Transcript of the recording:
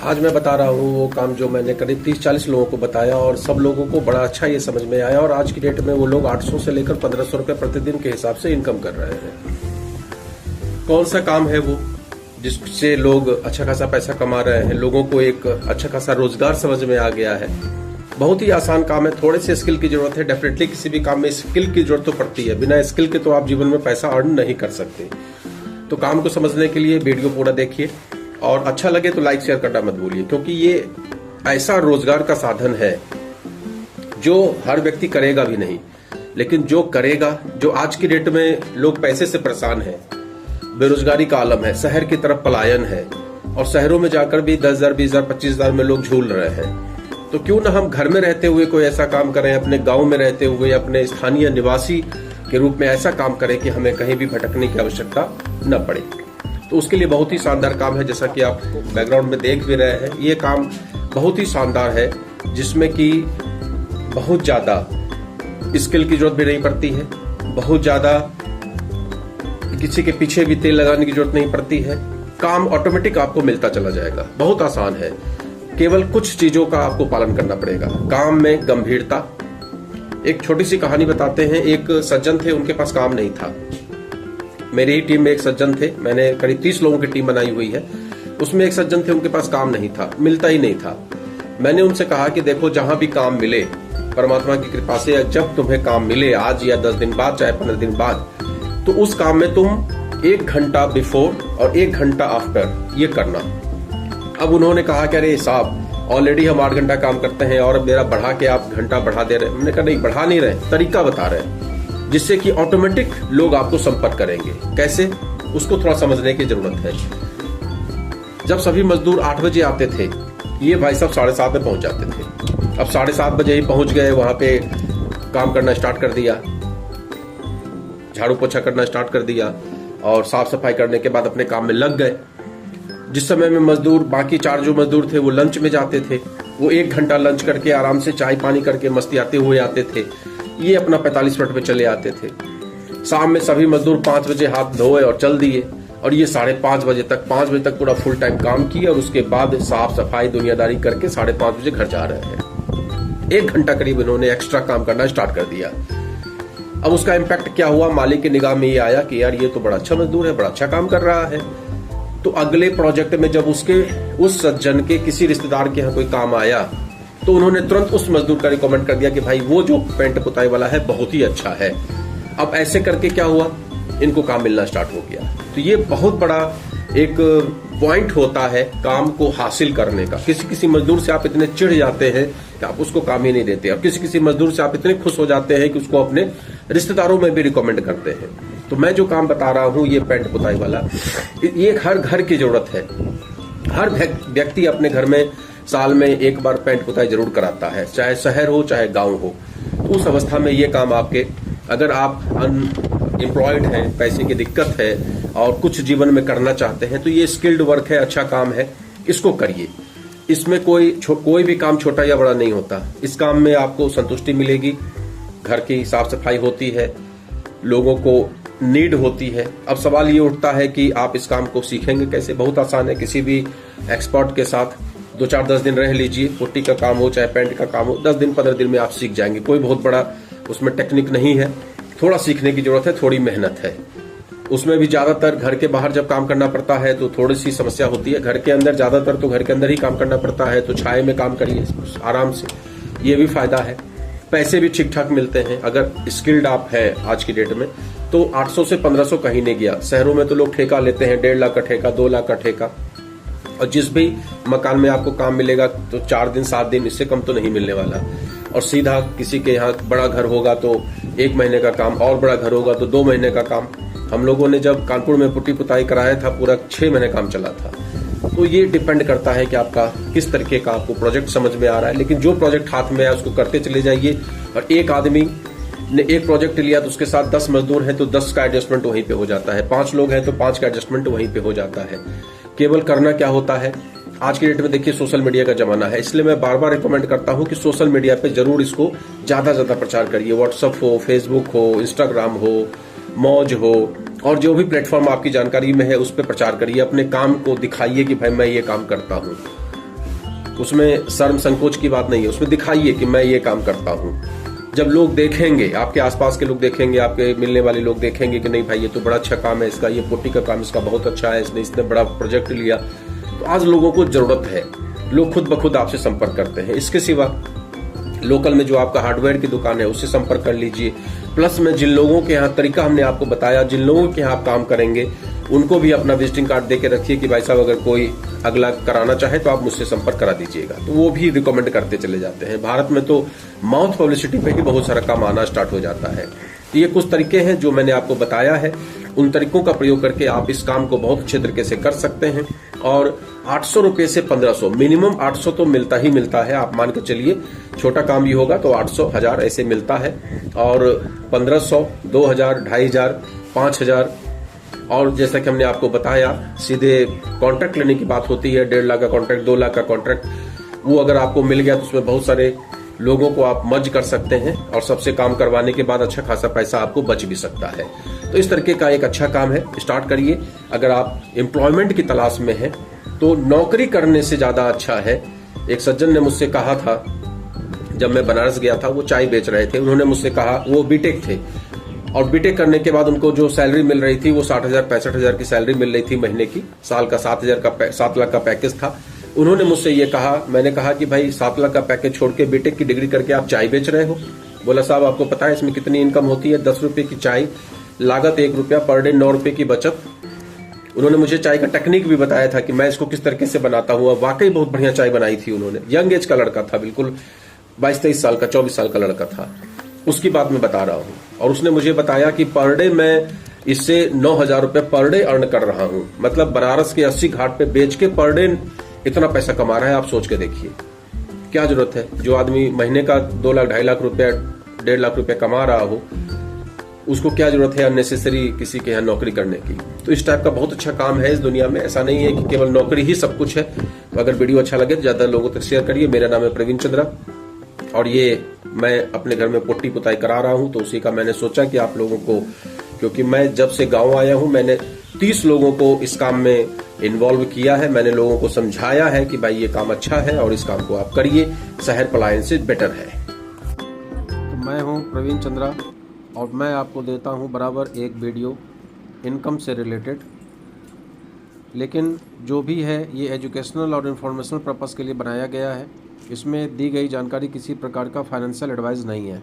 आज मैं बता रहा हूँ वो काम जो मैंने करीब 30-40 लोगों को बताया और सब लोगों को बड़ा अच्छा ये समझ में आया और आज की डेट में वो लोग 800 से लेकर 1500 रुपए प्रतिदिन के हिसाब से इनकम कर रहे हैं। कौन सा काम है वो जिससे लोग अच्छा खासा पैसा कमा रहे हैं, लोगों को एक अच्छा खासा रोजगार समझ में आ गया है। बहुत ही आसान काम है, थोड़े से स्किल की जरूरत है। डेफिनेटली किसी भी काम में स्किल की जरूरत तो पड़ती है, बिना स्किल के तो आप जीवन में पैसा अर्न नहीं कर सकते। तो काम को समझने के लिए वीडियो पूरा देखिए और अच्छा लगे तो लाइक शेयर करना मत भूलिए, क्योंकि ये ऐसा रोजगार का साधन है जो हर व्यक्ति करेगा भी नहीं, लेकिन जो करेगा, जो आज की डेट में लोग पैसे से परेशान हैं, बेरोजगारी का आलम है, शहर की तरफ पलायन है और शहरों में जाकर भी 10,000, 20,000, 25,000 में लोग झूल रहे हैं। तो क्यों ना हम घर में रहते हुए कोई ऐसा काम करें, अपने गांव में रहते हुए अपने स्थानीय निवासी के रूप में ऐसा काम करें कि हमें कहीं भी भटकने की आवश्यकता न पड़े। तो उसके लिए बहुत ही शानदार काम है, जैसा कि आप बैकग्राउंड में देख भी रहे हैं। ये काम बहुत ही शानदार है जिसमें कि बहुत ज्यादा स्किल की जरूरत भी नहीं पड़ती है, बहुत ज्यादा किसी के पीछे भी तेल लगाने की जरूरत नहीं पड़ती है। काम ऑटोमेटिक आपको मिलता चला जाएगा, बहुत आसान है। केवल कुछ चीजों का आपको पालन करना पड़ेगा। काम में गंभीरता। एक छोटी सी कहानी बताते हैं। एक सज्जन थे, उनके पास काम नहीं था। मेरी ही टीम में एक सज्जन थे, मैंने करीब 30 लोगों की टीम बनाई हुई है। उसमें एक सज्जन थे, उनके पास काम नहीं था, मिलता ही नहीं था। मैंने उनसे कहा कि देखो, जहां भी काम मिले, परमात्मा की कृपा से जब तुम्हें काम मिले, आज या 10 दिन बाद, चाहे 15 दिन बाद, तो उस काम में तुम 1 घंटा बिफोर और 1 घंटा आफ्टर ये करना। अब उन्होंने कहा कि अरे साहब, ऑलरेडी हम 8 घंटा काम करते हैं और मेरा बढ़ा के आप घंटा बढ़ा दे रहे हैं। हमने कहा नहीं, बढ़ा नहीं रहे, तरीका बता रहे हैं जिससे कि ऑटोमेटिक लोग आपको संपर्क करेंगे। कैसे, उसको थोड़ा समझने की जरूरत है। जब सभी मजदूर 8 बजे आते थे, ये भाई साहब 7:30 में पहुंच जाते थे। अब 7:30 बजे ही पहुंच गए, वहां पे काम करना स्टार्ट कर दिया, झाड़ू पोछा करना स्टार्ट कर दिया और साफ सफाई करने के बाद अपने काम में लग गए। जिस समय में मजदूर, बाकी 4 जो मजदूर थे वो लंच में जाते थे, वो 1 घंटा लंच करके आराम से चाय पानी करके मस्ती आते हुए आते थे। ये अपना 45 मिनट में चले आते थे। शाम में सभी मजदूर 5 बजे हाथ धोए और चल दिए और ये 5:30 बजे तक, 5 बजे तक पूरा फुल टाइम काम किया और उसके बाद साफ सफाई दुनियादारी करके 5:30 बजे घर जा रहे हैं। 1 घंटा करीब इन्होंने एक्स्ट्रा काम करना स्टार्ट कर दिया। अब उसका इम्पैक्ट क्या हुआ, मालिक की निगाह में ये आया कि यार ये तो बड़ा अच्छा मजदूर है, बड़ा अच्छा काम कर रहा है। तो अगले प्रोजेक्ट में जब उस सज्जन के किसी रिश्तेदार के यहाँ कोई काम आया तो उन्होंने तुरंत उस मजदूर का रिकमेंड कर दिया कि भाई वो जो पेंट पुताई वाला है बहुत ही अच्छा है। अब ऐसे करके क्या हुआ, इनको काम मिलना स्टार्ट हो गया। तो ये बहुत बड़ा एक पॉइंट होता है काम को हासिल करने का। किसी किसी मजदूर से आप इतने चिढ़ जाते हैं कि आप उसको काम ही नहीं देते, और किसी किसी मजदूर से आप इतने खुश हो जाते हैं कि उसको अपने रिश्तेदारों में भी रिकमेंड करते हैं। तो मैं जो काम बता रहा हूँ, ये पेंट पुताई वाला, ये हर घर की जरूरत है। हर व्यक्ति अपने घर में साल में 1 बार पेंट पुताई जरूर कराता है, चाहे शहर हो चाहे गांव हो। तो उस अवस्था में ये काम आपके, अगर आप अनएम्प्लॉयड हैं, पैसे की दिक्कत है और कुछ जीवन में करना चाहते हैं, तो ये स्किल्ड वर्क है, अच्छा काम है, इसको करिए। इसमें कोई भी काम छोटा या बड़ा नहीं होता। इस काम में आपको संतुष्टि मिलेगी, घर की साफ सफाई होती है, लोगों को नीड होती है। अब सवाल ये उठता है कि आप इस काम को सीखेंगे कैसे। बहुत आसान है, किसी भी एक्सपर्ट के साथ 2-4-10 दिन रह लीजिए। पुट्टी का काम हो चाहे पेंट का काम हो, 10 दिन 15 दिन में आप सीख जाएंगे। कोई बहुत बड़ा उसमें टेक्निक नहीं है, थोड़ा सीखने की जरूरत है, थोड़ी मेहनत है। उसमें भी ज्यादातर घर के बाहर जब काम करना पड़ता है तो थोड़ी सी समस्या होती है। घर के अंदर ज्यादातर तो घर के अंदर ही काम करना पड़ता है, तो छाए में काम करिए आराम से, ये भी फायदा है। पैसे भी ठीक ठाक मिलते हैं अगर स्किल्ड आप है। आज की डेट में तो 800 से 1500 कहीं नहीं गया। शहरों में तो लोग ठेका लेते हैं, 1.5 लाख का ठेका, 2 लाख का ठेका, और जिस भी मकान में आपको काम मिलेगा तो 4 दिन 7 दिन, इससे कम तो नहीं मिलने वाला। और सीधा किसी के यहाँ बड़ा घर होगा तो 1 महीने का काम, और बड़ा घर होगा तो 2 महीने का काम। हम लोगों ने जब कानपुर में पुट्टी पुताई कराया था, पूरा 6 महीने काम चला था। तो ये डिपेंड करता है कि आपका किस तरीके का आपको प्रोजेक्ट समझ में आ रहा है। लेकिन जो प्रोजेक्ट हाथ में है उसको करते चले जाइए। और एक आदमी ने एक प्रोजेक्ट लिया तो उसके साथ 10 मजदूर हैं तो 10 का एडजस्टमेंट वहीं पे हो जाता है, 5 लोग हैं तो 5 का एडजस्टमेंट वहीं पे हो जाता है। केवल करना क्या होता है, आज की डेट में देखिए सोशल मीडिया का जमाना है, इसलिए मैं बार बार रिकमेंड करता हूं कि सोशल मीडिया पे जरूर इसको ज्यादा प्रचार करिए। व्हाट्सएप हो, फेसबुक हो, इंस्टाग्राम हो, मौज हो, और जो भी प्लेटफॉर्म आपकी जानकारी में है उस पर प्रचार करिए। अपने काम को दिखाइए कि भाई मैं ये काम करता हूँ। उसमें शर्म संकोच की बात नहीं है, उसमें दिखाइए कि मैं ये काम करता हूँ। जब लोग देखेंगे, आपके आसपास के लोग देखेंगे, आपके मिलने वाले लोग देखेंगे कि नहीं भाई ये तो बड़ा अच्छा काम है इसका, ये पुट्टी का काम इसका बहुत अच्छा है, इसने बड़ा प्रोजेक्ट लिया, तो आज लोगों को जरूरत है, लोग खुद ब खुद आपसे संपर्क करते हैं। इसके सिवा लोकल में जो आपका हार्डवेयर की दुकान है उससे संपर्क कर लीजिए। प्लस में जिन लोगों के यहाँ तरीका हमने आपको बताया, जिन लोगों के यहाँ आप काम करेंगे, उनको भी अपना विजिटिंग कार्ड दे के रखिए कि भाई साहब अगर कोई अगला कराना चाहे तो आप मुझसे संपर्क करा दीजिएगा, तो वो भी रिकमेंड करते चले जाते हैं। भारत में तो माउथ पब्लिसिटी पे ही बहुत सारा काम आना स्टार्ट हो जाता है। ये कुछ तरीके हैं जो मैंने आपको बताया है, उन तरीकों का प्रयोग करके आप इस काम को बहुत अच्छे तरीके से कर सकते हैं। और 800 रुपए से 1500, मिनिमम 800 तो मिलता ही मिलता है, आप मान के चलिए। छोटा काम भी होगा तो 800, 1000 ऐसे मिलता है, और 1500, 2000, 2500, 5000, और जैसा कि हमने आपको बताया सीधे कॉन्ट्रैक्ट लेने की बात होती है। 1.5 लाख का कॉन्ट्रैक्ट, 2 लाख का कॉन्ट्रैक्ट, वो अगर आपको मिल गया तो उसमें बहुत सारे लोगों को आप मर्ज कर सकते हैं और सबसे काम करवाने के बाद अच्छा खासा पैसा आपको बच भी सकता है। तो इस तरीके का एक अच्छा काम है, स्टार्ट करिए। अगर आप एम्प्लॉयमेंट की तलाश में हैं तो नौकरी करने से ज्यादा अच्छा है। एक सज्जन ने मुझसे कहा था, जब मैं बनारस गया था, वो चाय बेच रहे थे, उन्होंने मुझसे कहा, वो बीटेक थे और बीटेक करने के बाद उनको जो सैलरी मिल रही थी वो 60,000 65,000 की सैलरी मिल रही थी महीने की, साल का 7 लाख का पैकेज था। उन्होंने मुझसे ये कहा, मैंने कहा कि भाई 7 लाख का पैकेज छोड़ के बीटेक की डिग्री करके आप चाय बेच रहे हो? बोला साहब आपको पता है इसमें कितनी इनकम होती है? 10 रुपए की चाय, लागत 1 रुपया, पर डे 9 रुपए की बचत। उन्होंने मुझे चाय का टेक्निक भी बताया था कि मैं इसको किस तरीके से बनाता हूँ। वाकई बहुत बढ़िया चाय बनाई थी उन्होंने। यंग एज का लड़का था, बिल्कुल 22-23 साल का, 24 साल का लड़का था, उसकी बात मैं बता रहा हूँ। और उसने मुझे बताया कि पर डे मैं इससे 9,000 रुपए पर डे अर्न कर रहा हूँ। मतलब बनारस के 80 घाट पे बेच के पर डे इतना पैसा कमा रहा है। आप सोच के देखिए क्या जरूरत है। जो आदमी महीने का 2 लाख 2.5 लाख रुपया, 1.5 लाख रुपया कमा रहा हो, उसको क्या जरूरत है अननेसेसरी किसी के यहाँ नौकरी करने की। तो इस टाइप का बहुत अच्छा काम है इस दुनिया में। ऐसा नहीं है कि केवल नौकरी ही सब कुछ है। तो अगर वीडियो अच्छा लगे तो ज्यादा लोगों तक शेयर करिए। मेरा नाम है प्रवीण चंद्रा और ये मैं अपने घर में पुट्टी पुताई करा रहा हूं, तो उसी का मैंने सोचा कि आप लोगों को, क्योंकि मैं जब से गांव आया हूं मैंने 30 लोगों को इस काम में इन्वॉल्व किया है। मैंने लोगों को समझाया है कि भाई ये काम अच्छा है और इस काम को आप करिए, शहर पलायन से बेटर है। तो मैं हूं प्रवीण चंद्रा और मैं आपको देता हूं बराबर एक वीडियो इनकम से रिलेटेड, लेकिन जो भी है ये एजुकेशनल और इन्फॉर्मेशनल पर्पस के लिए बनाया गया है। इसमें दी गई जानकारी किसी प्रकार का फाइनेंशियल एडवाइस नहीं है।